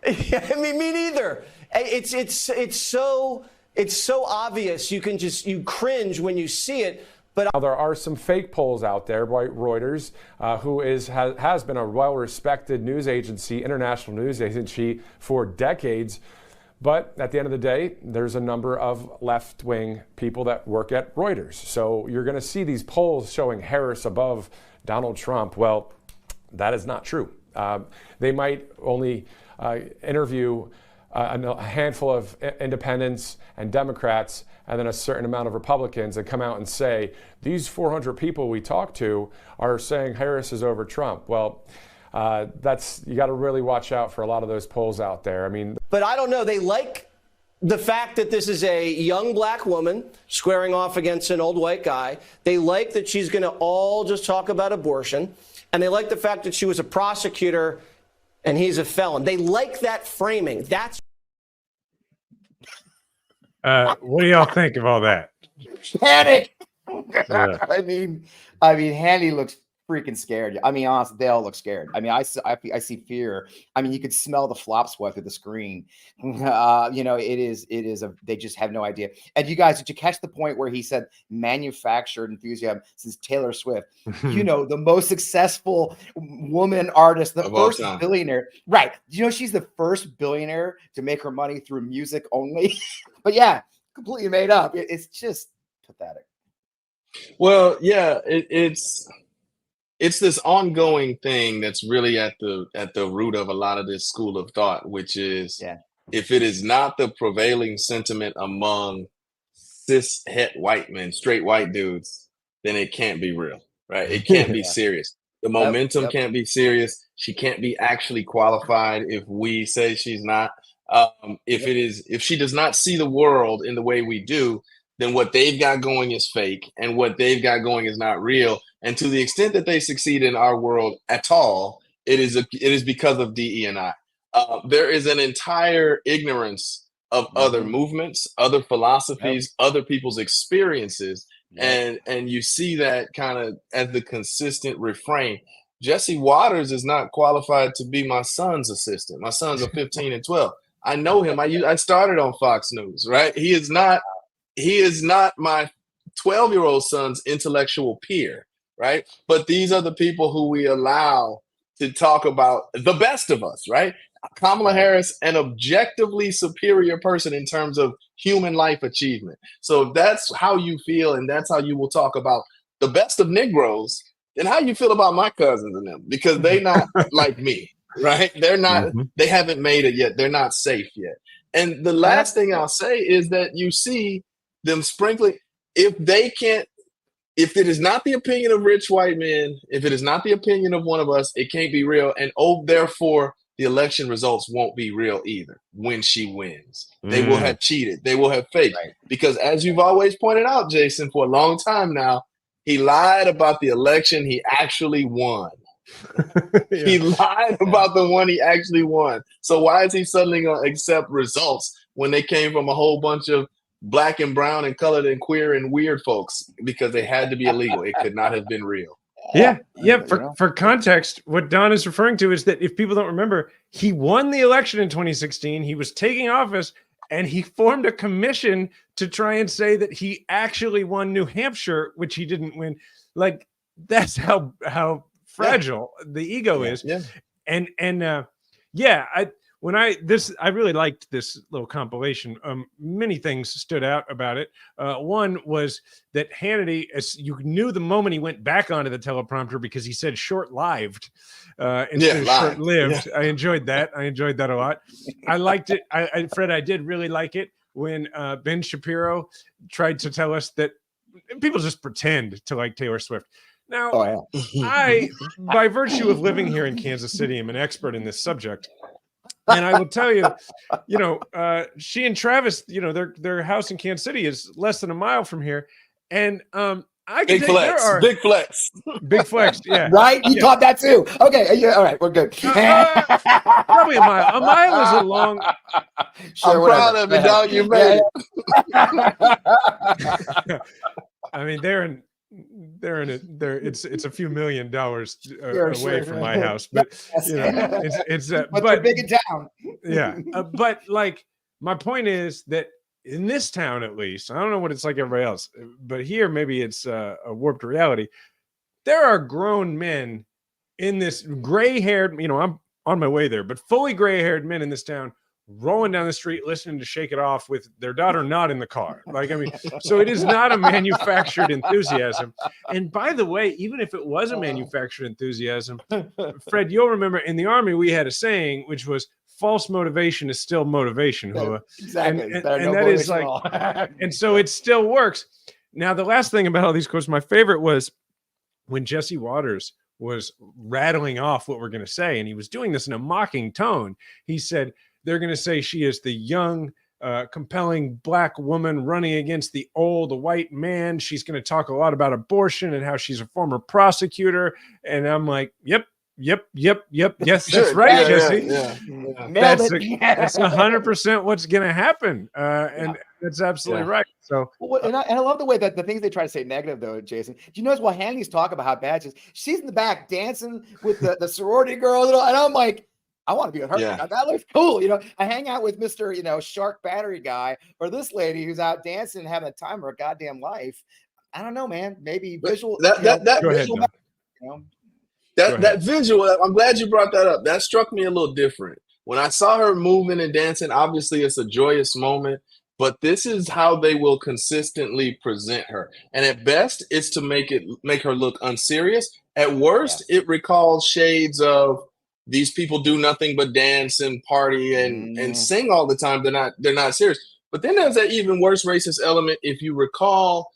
Yeah, I mean, me neither. It's so obvious. You cringe when you see it. But now, there are some fake polls out there by Reuters, who has been a well-respected news agency, international news agency for decades. But at the end of the day, there's a number of left-wing people that work at Reuters. So you're going to see these polls showing Harris above Donald Trump. Well, that is not true. They might only interview a handful of independents and Democrats and then a certain amount of Republicans and come out and say, these 400 people we talked to are saying Harris is over Trump. Well, you got to really watch out for a lot of those polls out there. I mean, but I don't know. They like the fact that this is a young black woman squaring off against an old white guy. They like that she's going to all just talk about abortion. And they like the fact that she was a prosecutor and he's a felon. They like that framing. That's what do y'all think of all that? Panic. I mean, Handy looks freaking scared. I mean, honestly, they all look scared. I mean, I see fear. I mean, you could smell the flop sweat through the screen. They just have no idea. And you guys, did you catch the point where he said manufactured enthusiasm since Taylor Swift, the most successful woman artist, the first billionaire, right? She's the first billionaire to make her money through music only. But yeah, completely made up. It's just pathetic. Well, yeah, it's this ongoing thing that's really at the root of a lot of this school of thought, which is if it is not the prevailing sentiment among cis het white men, straight white dudes, then it can't be real, right? It can't be serious. The momentum can't be serious. She can't be actually qualified if we say she's not. If she does not see the world in the way we do, then what they've got going is fake, and what they've got going is not real. And to the extent that they succeed in our world at all, it is because of DE&I. There is an entire ignorance of other movements, other philosophies, other people's experiences. And you see that kind of as the consistent refrain. Jesse Waters is not qualified to be my son's assistant. My sons are 15 and 12. I know him. I started on Fox News, right? He is not my 12-year-old son's intellectual peer, right? But these are the people who we allow to talk about the best of us, right? Kamala Harris, an objectively superior person in terms of human life achievement. So if that's how you feel and that's how you will talk about the best of Negroes, then how you feel about my cousins and them? Because they're not like me, right? They're not, they haven't made it yet. They're not safe yet. And the last thing I'll say is that you see them sprinkling, if it is not the opinion of rich white men, if it is not the opinion of one of us, it can't be real. And therefore, the election results won't be real either when she wins. They will have cheated. They will have faked. Right. Because as you've always pointed out, Jason, for a long time now, he lied about the election he actually won. He lied about the one he actually won. So why is he suddenly going to accept results when they came from a whole bunch of black and brown and colored and queer and weird folks? Because they had to be illegal. It could not have been real. Yeah. For context, what Don is referring to is that if people don't remember, he won the election in 2016. He was taking office and he formed a commission to try and say that he actually won New Hampshire, which he didn't win. Like, that's how fragile the ego is. Yeah. I really liked this little compilation. Many things stood out about it. One was that Hannity, as you knew the moment he went back onto the teleprompter because he said short-lived instead of short-lived. Yeah. I enjoyed that. A lot. I liked it. Fred, I did really like it when Ben Shapiro tried to tell us that people just pretend to like Taylor Swift. Now, I, by virtue of living here in Kansas City, am an expert in this subject. And I will tell you, she and Travis, their house in Kansas City is less than a mile from here. And I can big flex. Yeah. Right? You caught that too. Okay. Yeah. All right. We're good. Probably a mile. A mile is a long. Sure, I'm proud of it, dog. You made it. I mean, it's a few $1 million away from my house, but but they're big in town. Yeah. But like, my point is that in this town, at least, I don't know what it's like everywhere else, but here, maybe it's a warped reality. There are grown men in this gray-haired, I'm on my way there, but fully gray-haired men in this town rolling down the street, listening to Shake It Off with their daughter not in the car. So it is not a manufactured enthusiasm. And by the way, even if it was a manufactured enthusiasm, Fred, you'll remember in the Army, we had a saying, which was false motivation is still motivation. Exactly. And that is like, and so it still works. Now, the last thing about all these quotes, my favorite was when Jesse Waters was rattling off what we're going to say, and he was doing this in a mocking tone. He said, they're going to say she is the young, compelling black woman running against the old white man. She's going to talk a lot about abortion and how she's a former prosecutor. And I'm like, yep. Yes, that's right, Jesse. That's 100% what's going to happen. And that's absolutely right. So, and I love the way that the things they try to say negative, though, Jason. Do you notice while Hannity's talking about how bad she's in the back dancing with the sorority girls, and I'm like, I want to be with her. Yeah. That looks cool. I hang out with Mr. Shark Battery guy or this lady who's out dancing and having a time of her goddamn life. I don't know, man. Maybe visual. That visual, I'm glad you brought that up. That struck me a little different. When I saw her moving and dancing, obviously it's a joyous moment, but this is how they will consistently present her. And at best, it's to make her look unserious. At worst, it recalls shades of these people do nothing but dance and party and sing all the time. They're not serious. But then there's that even worse racist element. If you recall,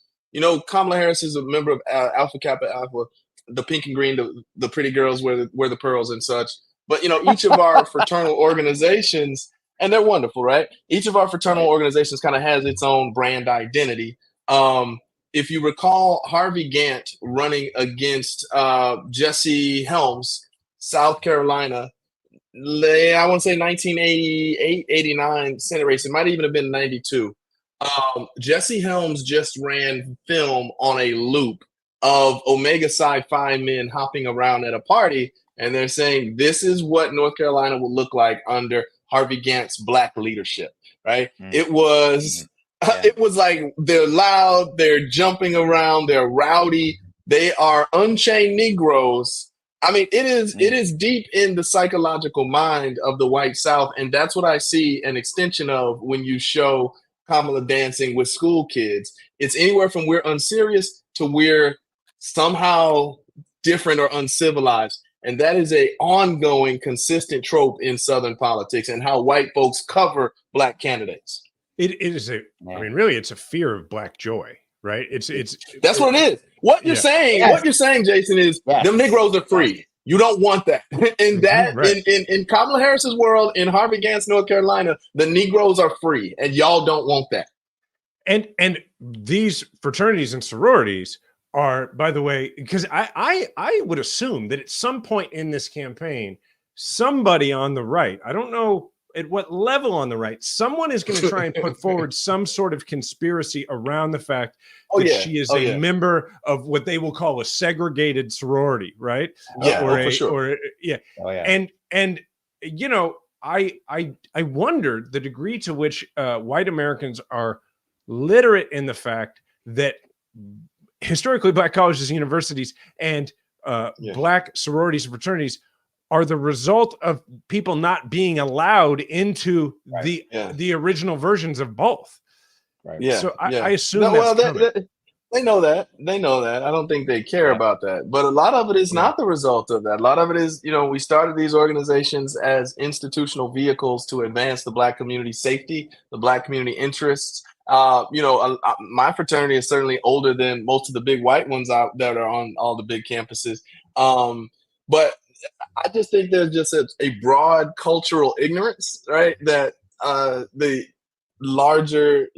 Kamala Harris is a member of Alpha Kappa Alpha, the pink and green, the pretty girls wear the pearls and such. But each of our fraternal organizations, and they're wonderful, right? Each of our fraternal organizations kind of has its own brand identity. If you recall Harvey Gantt running against Jesse Helms, South Carolina, I want to say 1988, 89 Senate race. It might even have been 92. Jesse Helms just ran film on a loop of Omega Psi Phi men hopping around at a party, and they're saying this is what North Carolina will look like under Harvey Gantt's black leadership, right? It was it was like they're loud, they're jumping around, they're rowdy, they are unchained Negroes. I mean, it is deep in the psychological mind of the white South, and that's what I see an extension of when you show Kamala dancing with school kids. It's anywhere from we're unserious to we're somehow different or uncivilized. And that is a ongoing, consistent trope in Southern politics and how white folks cover black candidates. It is I mean, really, it's a fear of black joy, right? That's what it is. What you're saying, Jason, is them Negroes are free. You don't want that. In that, in Kamala Harris's world, in Harvey Gantt's North Carolina, the Negroes are free, and y'all don't want that. And these fraternities and sororities are, by the way, because I would assume that at some point in this campaign, somebody on the right, I don't know at what level on the right, someone is going to try and put forward some sort of conspiracy around the fact that she is a member of what they will call a segregated sorority, right? For sure. And I wonder the degree to which white Americans are literate in the fact that historically black colleges and universities and black sororities and fraternities are the result of people not being allowed into the original versions of both. Right. Yeah. So I assume they know that. They know that. I don't think they care about that. But a lot of it is not the result of that. A lot of it is, we started these organizations as institutional vehicles to advance the black community safety, the black community interests. My fraternity is certainly older than most of the big white ones out that are on all the big campuses. But I just think there's just a broad cultural ignorance, right? That the larger,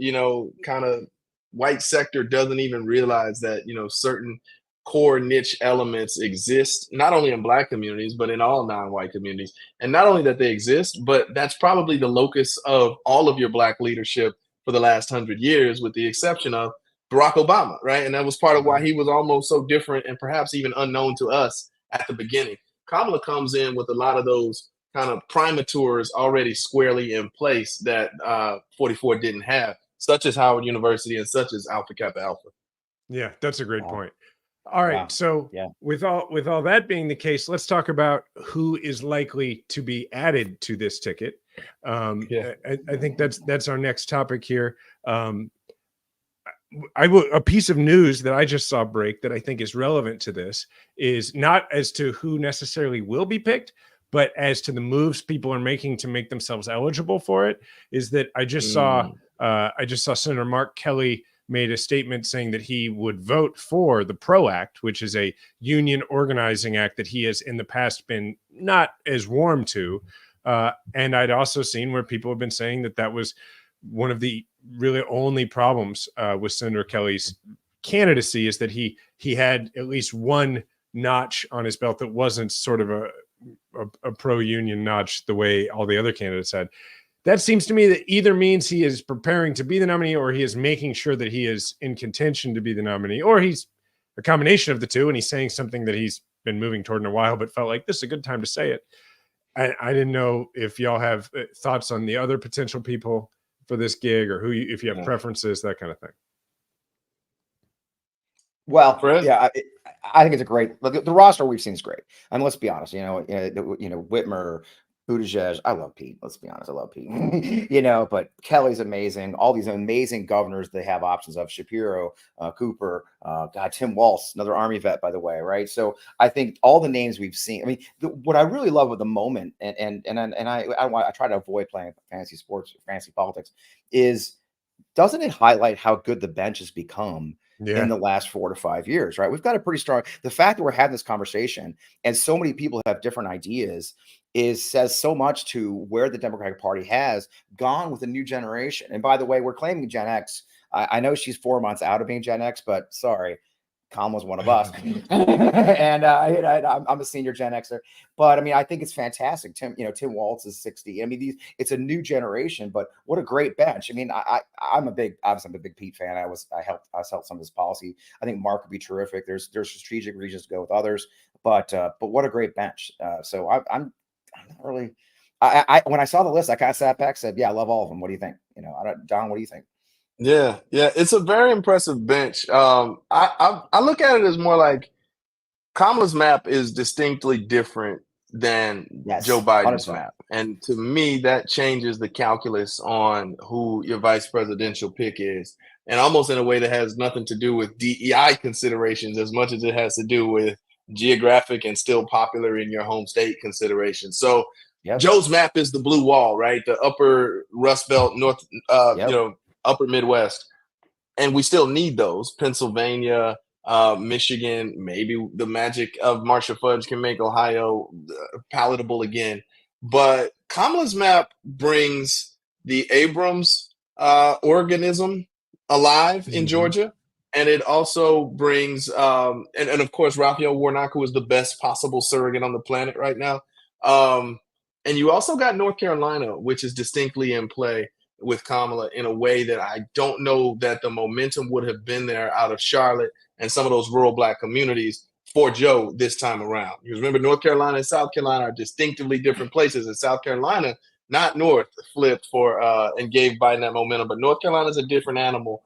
kind of white sector doesn't even realize that, certain core niche elements exist, not only in black communities, but in all non-white communities. And not only that they exist, but that's probably the locus of all of your black leadership for the last 100 years, with the exception of Barack Obama, right? And that was part of why he was almost so different and perhaps even unknown to us at the beginning. Kamala comes in with a lot of those kind of primatures already squarely in place that 44 didn't have, such as Howard University and such as Alpha Kappa Alpha. Yeah, that's a great point. All right. So with all that being the case, let's talk about who is likely to be added to this ticket. I think that's our next topic here. A piece of news that I just saw break that I think is relevant to this is not as to who necessarily will be picked, but as to the moves people are making to make themselves eligible for it. Is that I just saw Senator Mark Kelly made a statement saying that he would vote for the PRO Act, which is a union organizing act that he has in the past been not as warm to. And I'd also seen where people have been saying that was one of the really only problems with Senator Kelly's candidacy, is that he had at least one notch on his belt that wasn't sort of a pro-union notch the way all the other candidates had. That seems to me that either means he is preparing to be the nominee, or he is making sure that he is in contention to be the nominee, or he's a combination of the two, and he's saying something that he's been moving toward in a while, but felt like this is a good time to say it. I didn't know if y'all have thoughts on the other potential people for this gig, or if you have preferences, that kind of thing. Well, I think it's a great look. The roster we've seen is great. And let's be honest, Whitmer, Buttigieg, I love Pete. Let's be honest, I love Pete. But Kelly's amazing. All these amazing governors they have options of: Shapiro, Cooper, Tim Walz, another Army vet, by the way, right? So I think all the names we've seen. I mean, what I really love with the moment, and I try to avoid playing fantasy sports, fantasy politics, is doesn't it highlight how good the bench has become Yeah. in the last 4 to 5 years, right? We've got a pretty strong, the fact that we're having this conversation and so many people have different ideas says so much to where the Democratic Party has gone with a new generation. And by the way, we're claiming Gen X. I know she's 4 months out of being Gen X, but sorry, Kamala's one of us. And I'm a senior Gen Xer. But I mean, I think it's fantastic. Tim Waltz is 60. I mean, it's a new generation, but what a great bench. I mean, I'm a big Pete fan. I helped some of his policy. I think Mark would be terrific. There's strategic reasons to go with others, but what a great bench. So I'm not really. When I saw the list, I kind of sat back, said, "Yeah, I love all of them." What do you think? Don, what do you think? Yeah, it's a very impressive bench. I look at it as more like Kamala's map is distinctly different than Joe Biden's 100%. map, and to me, that changes the calculus on who your vice presidential pick is, and almost in a way that has nothing to do with DEI considerations as much as it has to do with geographic and still popular in your home state considerations. So. Yep. Joe's map is the blue wall, right? The upper Rust Belt, North, upper Midwest. And we still need those. Pennsylvania, Michigan, maybe the magic of Marcia Fudge can make Ohio palatable again. But Kamala's map brings the Abrams organism alive in Georgia. And it also brings, and of course, Raphael Warnock, who is the best possible surrogate on the planet right now. And you also got North Carolina, which is distinctly in play with Kamala in a way that I don't know that the momentum would have been there out of Charlotte and some of those rural Black communities for Joe this time around. Because remember, North Carolina and South Carolina are distinctively different places. And South Carolina, not North, flipped for and gave Biden that momentum. But North Carolina is a different animal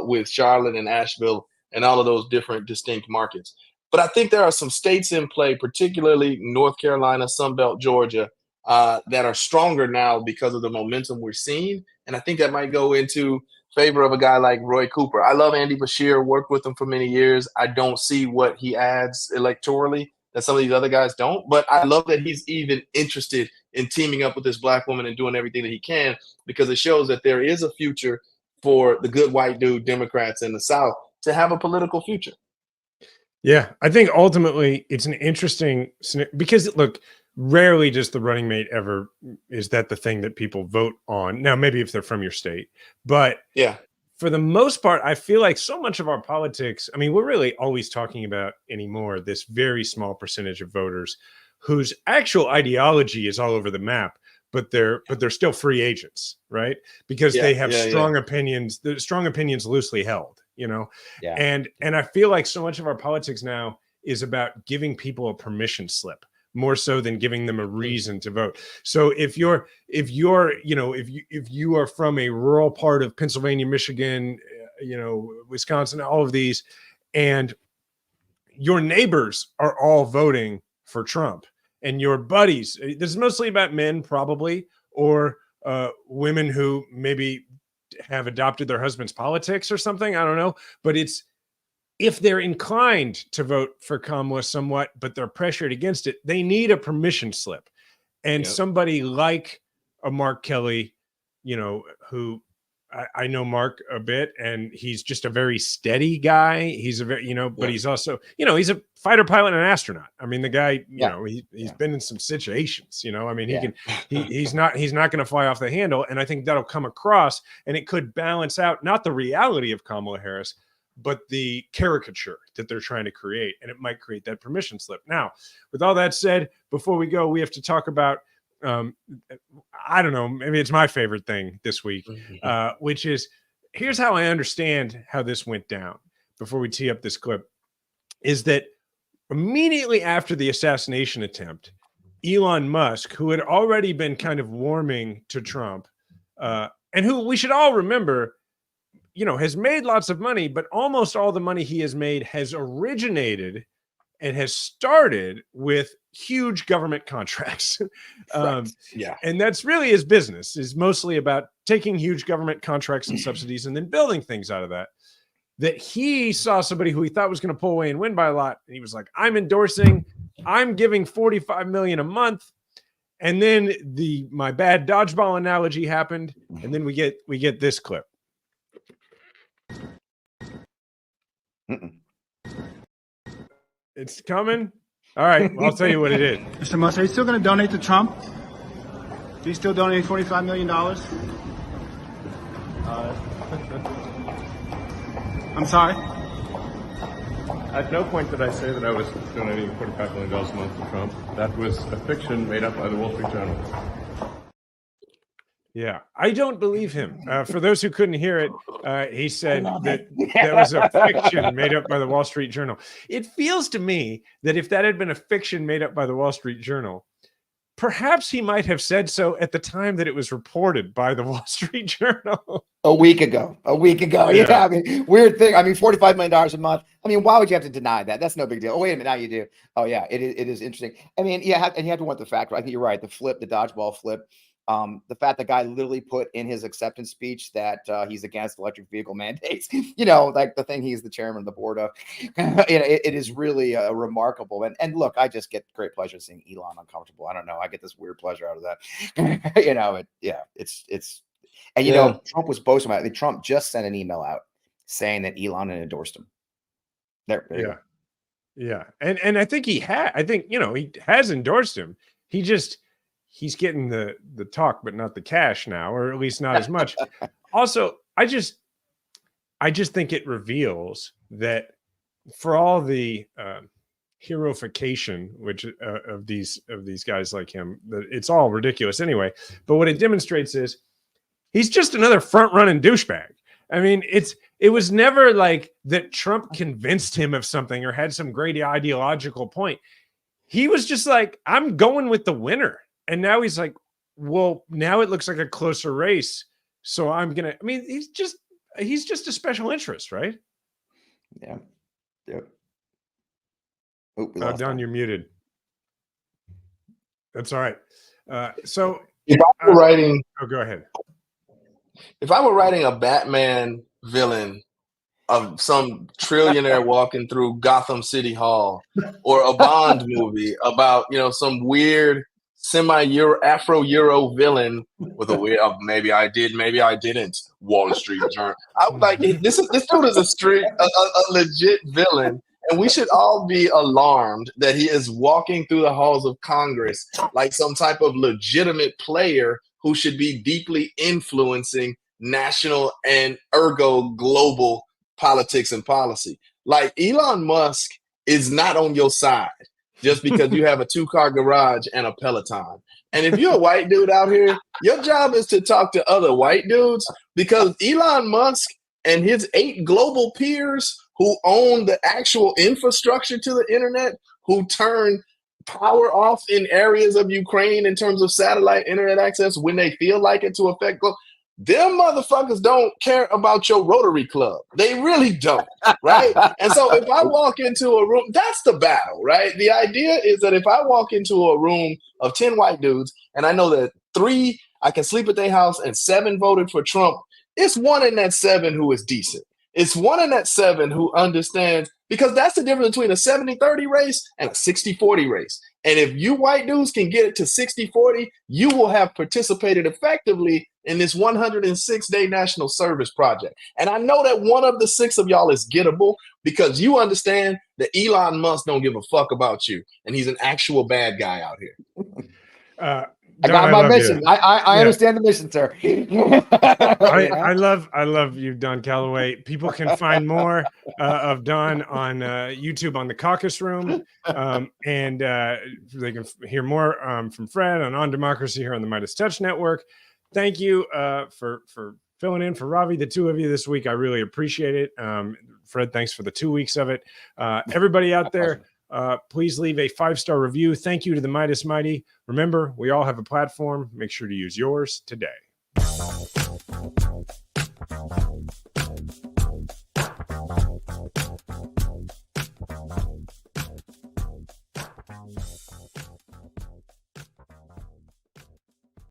with Charlotte and Asheville and all of those different distinct markets. But I think there are some states in play, particularly North Carolina, Sunbelt, Georgia, that are stronger now because of the momentum we're seeing. And I think that might go into favor of a guy like Roy Cooper. I love Andy Bashir, worked with him for many years. I don't see what he adds electorally that some of these other guys don't. But I love that he's even interested in teaming up with this Black woman and doing everything that he can, because it shows that there is a future for the good white dude Democrats in the South to have a political future. Yeah, I think ultimately it's an interesting, because look, rarely does the running mate ever, is that the thing that people vote on. Now, maybe if they're from your state, but yeah, for the most part, I feel like so much of our politics, I mean, we're really always talking about anymore this very small percentage of voters whose actual ideology is all over the map, but they're still free agents, right? Because they have strong opinions, the strong opinions loosely held, and I feel like so much of our politics now is about giving people a permission slip, more so than giving them a reason to vote. So if you are from a rural part of Pennsylvania, Michigan, Wisconsin, all of these, and your neighbors are all voting for Trump, and your buddies, this is mostly about men probably, or women who maybe have adopted their husband's politics or something, I don't know, but it's, if they're inclined to vote for Kamala somewhat, but they're pressured against it, they need a permission slip. And somebody like a Mark Kelly, who I know Mark a bit, and he's just a very steady guy. He's a very, but he's also, he's a fighter pilot and an astronaut. I mean, the guy, he's been in some situations, I mean, he's not going to fly off the handle. And I think that'll come across, and it could balance out, not the reality of Kamala Harris, but the caricature that they're trying to create, and it might create that permission slip. Now, with all that said, before we go, we have to talk about, I don't know, maybe it's my favorite thing this week, which is, here's how I understand how this went down before we tee up this clip, is that immediately after the assassination attempt, Elon Musk, who had already been kind of warming to Trump, and who we should all remember, has made lots of money, but almost all the money he has made has originated and has started with huge government contracts. And that's really his business, is mostly about taking huge government contracts and subsidies and then building things out of that. That he saw somebody who he thought was going to pull away and win by a lot, and he was like, I'm giving $45 million a month. And then my bad dodgeball analogy happened, and then we get this clip. It's coming. All right, well, I'll tell you what it is. Mr. Musk, are you still going to donate to Trump? Do you still donate $45 million? I'm sorry? At no point did I say that I was donating $45 million a month to Trump. That was a fiction made up by the Wall Street Journal. Yeah, I don't believe him. For those who couldn't hear it, he said that that was a fiction made up by the Wall Street Journal. It feels to me that if that had been a fiction made up by the Wall Street Journal, perhaps he might have said so at the time that it was reported by the Wall Street Journal. A week ago. Yeah, I mean, weird thing. I mean, $45 million a month. I mean, why would you have to deny that? That's no big deal. Oh, wait a minute. Now you do. Oh, yeah, it is interesting. I mean, yeah, and you have to want the fact. I think you're right. The dodgeball flip. The fact the guy literally put in his acceptance speech that he's against electric vehicle mandates, like the thing he's the chairman of the board of, it is really remarkable. And look, I just get great pleasure seeing Elon uncomfortable. I don't know. I get this weird pleasure out of that. Trump was boasting about it. I mean, Trump just sent an email out saying that Elon had endorsed him. There you go. Yeah. And I think he has endorsed him. He's getting the talk, but not the cash now, or at least not as much. Also, I just think it reveals that for all the heroification, which of these guys like him, that it's all ridiculous anyway. But what it demonstrates is he's just another front-running douchebag. I mean, it was never like that Trump convinced him of something or had some great ideological point. He was just like, I'm going with the winner. And now he's like, well, now it looks like a closer race. So I'm going to, I mean, he's just a special interest, right? Yeah. Yep. Don, you're muted. That's all right. So if I were writing, go ahead. If I were writing a Batman villain of some trillionaire walking through Gotham City Hall, or a Bond movie about, some weird Afro-Euro villain with a weird, maybe I did, maybe I didn't, Wall Street Journal. I was like, this dude is a legit villain, and we should all be alarmed that he is walking through the halls of Congress like some type of legitimate player who should be deeply influencing national and ergo global politics and policy. Like, Elon Musk is not on your side just because you have a 2-car garage and a Peloton. And if you're a white dude out here, your job is to talk to other white dudes, because Elon Musk and his 8 global peers who own the actual infrastructure to the internet, who turn power off in areas of Ukraine in terms of satellite internet access when they feel like it to affect them motherfuckers don't care about your Rotary Club. They really don't, right? And so if I walk into a room, that's the battle, right? The idea is that if I walk into a room of 10 white dudes and I know that 3, I can sleep at their house, and 7 voted for Trump, it's 1 in that 7 who is decent. It's 1 in that 7 who understands, because that's the difference between a 70-30 race and a 60-40 race. And if you white dudes can get it to 60-40, you will have participated effectively in this 106-day national service project. And I know that one of the 6 of y'all is gettable, because you understand that Elon Musk don't give a fuck about you, and he's an actual bad guy out here. I got my mission. I understand the mission, sir. I love you, Don Calloway. People can find more of Don on YouTube on the Caucus Room, and they can hear more from Fred on Democracy here on the MeidasTouch Network. Thank you for filling in for Ravi, the 2 of you this week. I really appreciate it. Fred, thanks for the 2 weeks of it. Everybody out there, please leave a 5-star review. Thank you to the Meidas Mighty. Remember, we all have a platform. Make sure to use yours today.